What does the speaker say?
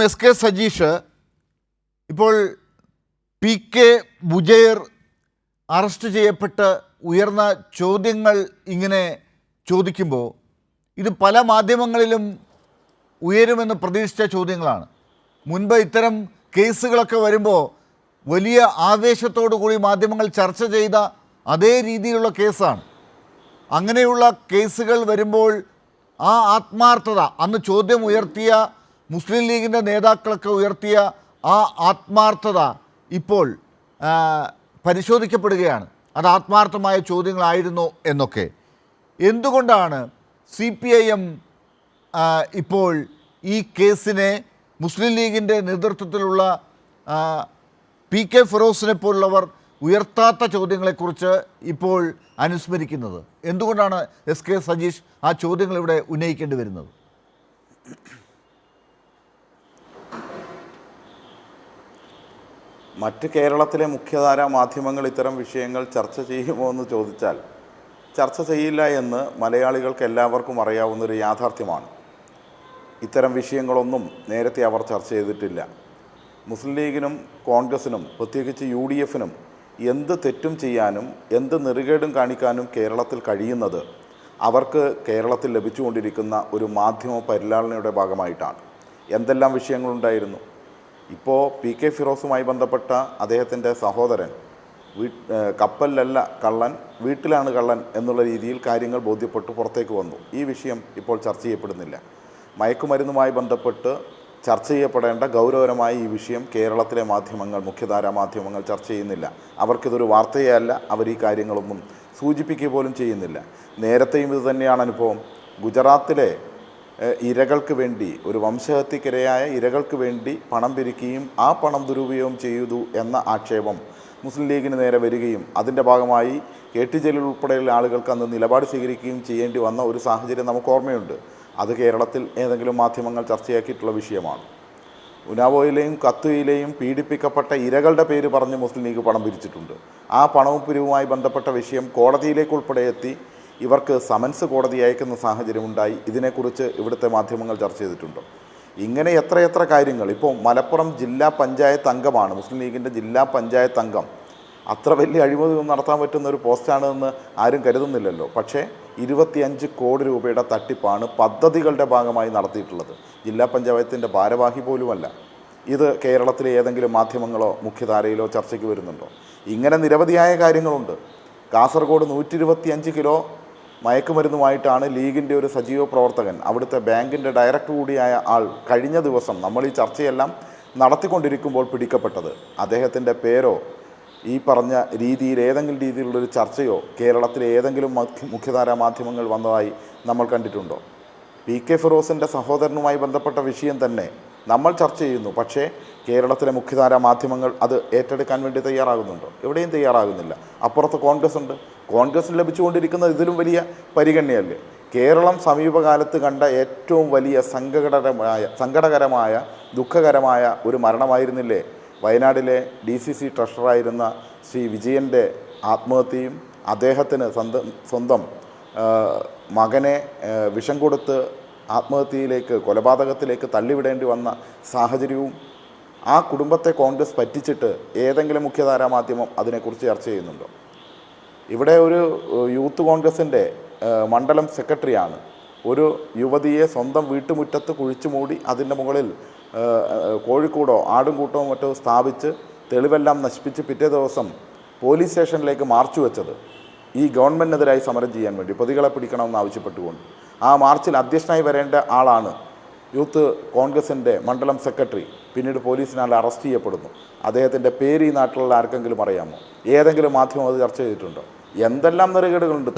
S K Sajeesh, ഇപ്പോൾ P K Bujair arrest ചെയ്യപ്പെട്ട് ഉയർന്ന ചോദ്യങ്ങൾ ഇങ്ങനെ ചോദിക്കുമ്പോൾ ഇത് പല മാധ്യമങ്ങളിലും ഉയരുമെന്ന് പ്രതീക്ഷിച്ച ചോദ്യങ്ങളാണ്. മുൻപ് ഇത്തരം കേസുകളൊക്കെ വരുമ്പോൾ വലിയ ആവേശത്തോടു കൂടി മാധ്യമങ്ങൾ ചർച്ച ചെയ്ത അതേ രീതിയിലുള്ള കേസാണ്. അങ്ങനെയുള്ള കേസുകൾ വരുമ്പോൾ ആ ആത്മാർത്ഥത, അന്ന് ചോദ്യം ഉയർത്തിയ മുസ്ലിം ലീഗിൻ്റെ നേതാക്കളൊക്കെ ഉയർത്തിയ ആ ആത്മാർത്ഥത ഇപ്പോൾ പരിശോധിക്കപ്പെടുകയാണ്. അത് ആത്മാർത്ഥമായ ചോദ്യങ്ങളായിരുന്നു എന്നൊക്കെ. എന്തുകൊണ്ടാണ് CPIM ഇപ്പോൾ ഈ കേസിനെ മുസ്ലിം ലീഗിൻ്റെ നേതൃത്വത്തിലുള്ള പി കെ ഫിറോസിനെ പോലുള്ളവർ ഉയർത്താത്ത ചോദ്യങ്ങളെക്കുറിച്ച് ഇപ്പോൾ അനുസ്മരിക്കുന്നത്? എന്തുകൊണ്ടാണ് എസ് കെ സജീഷ് ആ ചോദ്യങ്ങൾ ഇവിടെ ഉന്നയിക്കേണ്ടി വരുന്നത്? മറ്റ് കേരളത്തിലെ മുഖ്യധാരാ മാധ്യമങ്ങൾ ഇത്തരം വിഷയങ്ങൾ ചർച്ച ചെയ്യുമോ എന്ന് ചോദിച്ചാൽ ചർച്ച ചെയ്യില്ല എന്ന് മലയാളികൾക്ക് എല്ലാവർക്കും അറിയാവുന്നൊരു യാഥാർത്ഥ്യമാണ്. ഇത്തരം വിഷയങ്ങളൊന്നും നേരത്തെ അവർ ചർച്ച ചെയ്തിട്ടില്ല. മുസ്ലിം ലീഗിനും കോൺഗ്രസിനും പ്രത്യേകിച്ച് UDFനും എന്ത് തെറ്റും ചെയ്യാനും എന്ത് നെറുകേടും കാണിക്കാനും കേരളത്തിൽ കഴിയുന്നത് അവർക്ക് കേരളത്തിൽ ലഭിച്ചുകൊണ്ടിരിക്കുന്ന ഒരു മാധ്യമ പരിലാളനയുടെ ഭാഗമായിട്ടാണ്. എന്തെല്ലാം വിഷയങ്ങളുണ്ടായിരുന്നു. ഇപ്പോൾ പി കെ ഫിറോസുമായി ബന്ധപ്പെട്ട അദ്ദേഹത്തിൻ്റെ സഹോദരൻ കപ്പലിലല്ല കള്ളൻ, വീട്ടിലാണ് കള്ളൻ എന്നുള്ള രീതിയിൽ കാര്യങ്ങൾ ബോധ്യപ്പെട്ട് പുറത്തേക്ക് വന്നു. ഈ വിഷയം ഇപ്പോൾ ചർച്ച ചെയ്യപ്പെടുന്നില്ല. മയക്കുമരുന്നുമായി ബന്ധപ്പെട്ട് ചർച്ച ചെയ്യപ്പെടേണ്ട ഗൗരവകരമായ ഈ വിഷയം കേരളത്തിലെ മാധ്യമങ്ങൾ, മുഖ്യധാരാ മാധ്യമങ്ങൾ ചർച്ച ചെയ്യുന്നില്ല. അവർക്കിതൊരു വാർത്തയേ അല്ല. അവർ ഈ കാര്യങ്ങളൊന്നും സൂചിപ്പിക്കുക പോലും ചെയ്യുന്നില്ല. നേരത്തെയും ഇത് തന്നെയാണ് അനുഭവം. ഗുജറാത്തിലെ ഇരകൾക്ക് വേണ്ടി, ഒരു വംശഹത്യക്കിരയായ ഇരകൾക്ക് വേണ്ടി പണം പിരിക്കുകയും ആ പണം ദുരുപയോഗം ചെയ്തു എന്ന ആക്ഷേപം മുസ്ലിം ലീഗിന് നേരെ വരികയും അതിൻ്റെ ഭാഗമായി KT ജലീൽ ഉൾപ്പെടെയുള്ള ആളുകൾക്ക് അന്ന് നിലപാട് സ്വീകരിക്കുകയും ചെയ്യേണ്ടി വന്ന ഒരു സാഹചര്യം നമുക്ക് ഓർമ്മയുണ്ട്. അത് കേരളത്തിൽ ഏതെങ്കിലും മാധ്യമങ്ങൾ ചർച്ചയാക്കിയിട്ടുള്ള വിഷയമാണ്. ഉനാവോയിലെയും കത്തുയിലെയും പീഡിപ്പിക്കപ്പെട്ട ഇരകളുടെ പേര് പറഞ്ഞ് മുസ്ലിം ലീഗ് പണം പിരിച്ചിട്ടുണ്ട്. ആ പണവും പിരിവുമായി ബന്ധപ്പെട്ട വിഷയം കോടതിയിലേക്ക് ഉൾപ്പെടെ എത്തി. ഇവർക്ക് സമൻസ് കോടതി അയക്കുന്ന സാഹചര്യമുണ്ടായി. ഇതിനെക്കുറിച്ച് ഇവിടുത്തെ മാധ്യമങ്ങൾ ചർച്ച ചെയ്തിട്ടുണ്ടോ? ഇങ്ങനെ എത്രയെത്ര കാര്യങ്ങൾ. ഇപ്പോൾ മലപ്പുറം ജില്ലാ പഞ്ചായത്ത് അംഗമാണ്, മുസ്ലിം ലീഗിൻ്റെ ജില്ലാ പഞ്ചായത്ത് അംഗം. അത്ര വലിയ അഴിമതി നടത്താൻ പറ്റുന്ന ഒരു പോസ്റ്റാണെന്ന് ആരും കരുതുന്നില്ലല്ലോ. പക്ഷേ 25 കോടി രൂപയുടെ തട്ടിപ്പാണ് പദ്ധതികളുടെ ഭാഗമായി നടത്തിയിട്ടുള്ളത്. ജില്ലാ പഞ്ചായത്തിൻ്റെ ഭാരവാഹി പോലുമല്ല. ഇത് കേരളത്തിലെ ഏതെങ്കിലും മാധ്യമങ്ങളോ മുഖ്യധാരയിലോ ചർച്ചയ്ക്ക് വരുന്നുണ്ടോ? ഇങ്ങനെ നിരവധിയായ കാര്യങ്ങളുണ്ട്. കാസർഗോഡ് 125 കിലോ മയക്കുമരുന്നുമായിട്ടാണ് ലീഗിൻ്റെ ഒരു സജീവ പ്രവർത്തകൻ, അവിടുത്തെ ബാങ്കിൻ്റെ ഡയറക്ടർ കൂടിയായ ആൾ കഴിഞ്ഞ ദിവസം നമ്മൾ ഈ ചർച്ചയെല്ലാം നടത്തിക്കൊണ്ടിരിക്കുമ്പോൾ പിടിക്കപ്പെട്ടത്. അദ്ദേഹത്തിൻ്റെ പേരോ ഈ പറഞ്ഞ രീതിയിൽ ഏതെങ്കിലും രീതിയിലുള്ളൊരു ചർച്ചയോ കേരളത്തിലെ ഏതെങ്കിലും മുഖ്യധാരാ മാധ്യമങ്ങൾ വന്നതായി നമ്മൾ കണ്ടിട്ടുണ്ടോ? പി കെ ഫിറോസിൻ്റെ സഹോദരനുമായി ബന്ധപ്പെട്ട വിഷയം തന്നെ നമ്മൾ ചർച്ച ചെയ്യുന്നു. പക്ഷേ കേരളത്തിലെ മുഖ്യധാരാ മാധ്യമങ്ങൾ അത് ഏറ്റെടുക്കാൻ വേണ്ടി തയ്യാറാകുന്നുണ്ടോ? എവിടെയും തയ്യാറാകുന്നില്ല. അപ്പുറത്ത് കോൺഗ്രസ് ഉണ്ട്. കോൺഗ്രസിന് ലഭിച്ചുകൊണ്ടിരിക്കുന്നത് ഇതിലും വലിയ പരിഗണനയല്ലേ? കേരളം സമീപകാലത്ത് കണ്ട ഏറ്റവും വലിയ സങ്കടകരമായ ദുഃഖകരമായ ഒരു മരണമായിരുന്നില്ലേ വയനാടിലെ DCC ട്രഷററായിരുന്ന ശ്രീ വിജയൻ്റെ ആത്മഹത്യയും അദ്ദേഹത്തിന് സ്വന്തം മകനെ വിഷം കൊടുത്ത് ആത്മഹത്യയിലേക്ക്, കൊലപാതകത്തിലേക്ക് തള്ളിവിടേണ്ടി വന്ന സാഹചര്യവും. ആ കുടുംബത്തെ കോൺഗ്രസ് പറ്റിച്ചിട്ട് ഏതെങ്കിലും മുഖ്യധാരാ മാധ്യമം അതിനെക്കുറിച്ച് ചർച്ച ചെയ്യുന്നുണ്ടോ? ഇവിടെ ഒരു യൂത്ത് കോൺഗ്രസിൻ്റെ മണ്ഡലം സെക്രട്ടറിയാണ് ഒരു യുവതിയെ സ്വന്തം വീട്ടുമുറ്റത്ത് കുഴിച്ചു മൂടി അതിൻ്റെ മുകളിൽ കോഴിക്കൂടോ ആടും കൂട്ടവും മറ്റോ സ്ഥാപിച്ച് തെളിവെല്ലാം നശിപ്പിച്ച് പിറ്റേ ദിവസം പോലീസ് സ്റ്റേഷനിലേക്ക് മാർച്ച് വെച്ചത് ഈ ഗവൺമെൻറ്റിനെതിരായി സമരം ചെയ്യാൻ വേണ്ടി, പ്രതികളെ പിടിക്കണമെന്ന് ആവശ്യപ്പെട്ടുകൊണ്ട്. ആ മാർച്ചിൽ അധ്യക്ഷനായി വരേണ്ട ആളാണ് യൂത്ത് കോൺഗ്രസിൻ്റെ മണ്ഡലം സെക്രട്ടറി. പിന്നീട് പോലീസിനാൽ അറസ്റ്റ് ചെയ്യപ്പെടുന്നു. അദ്ദേഹത്തിൻ്റെ പേര് ഈ നാട്ടിലുള്ള ആർക്കെങ്കിലും അറിയാമോ? ഏതെങ്കിലും മാധ്യമം അത് ചർച്ച ചെയ്തിട്ടുണ്ടോ? എന്തെല്ലാം നെറുകേടുകളുണ്ട്.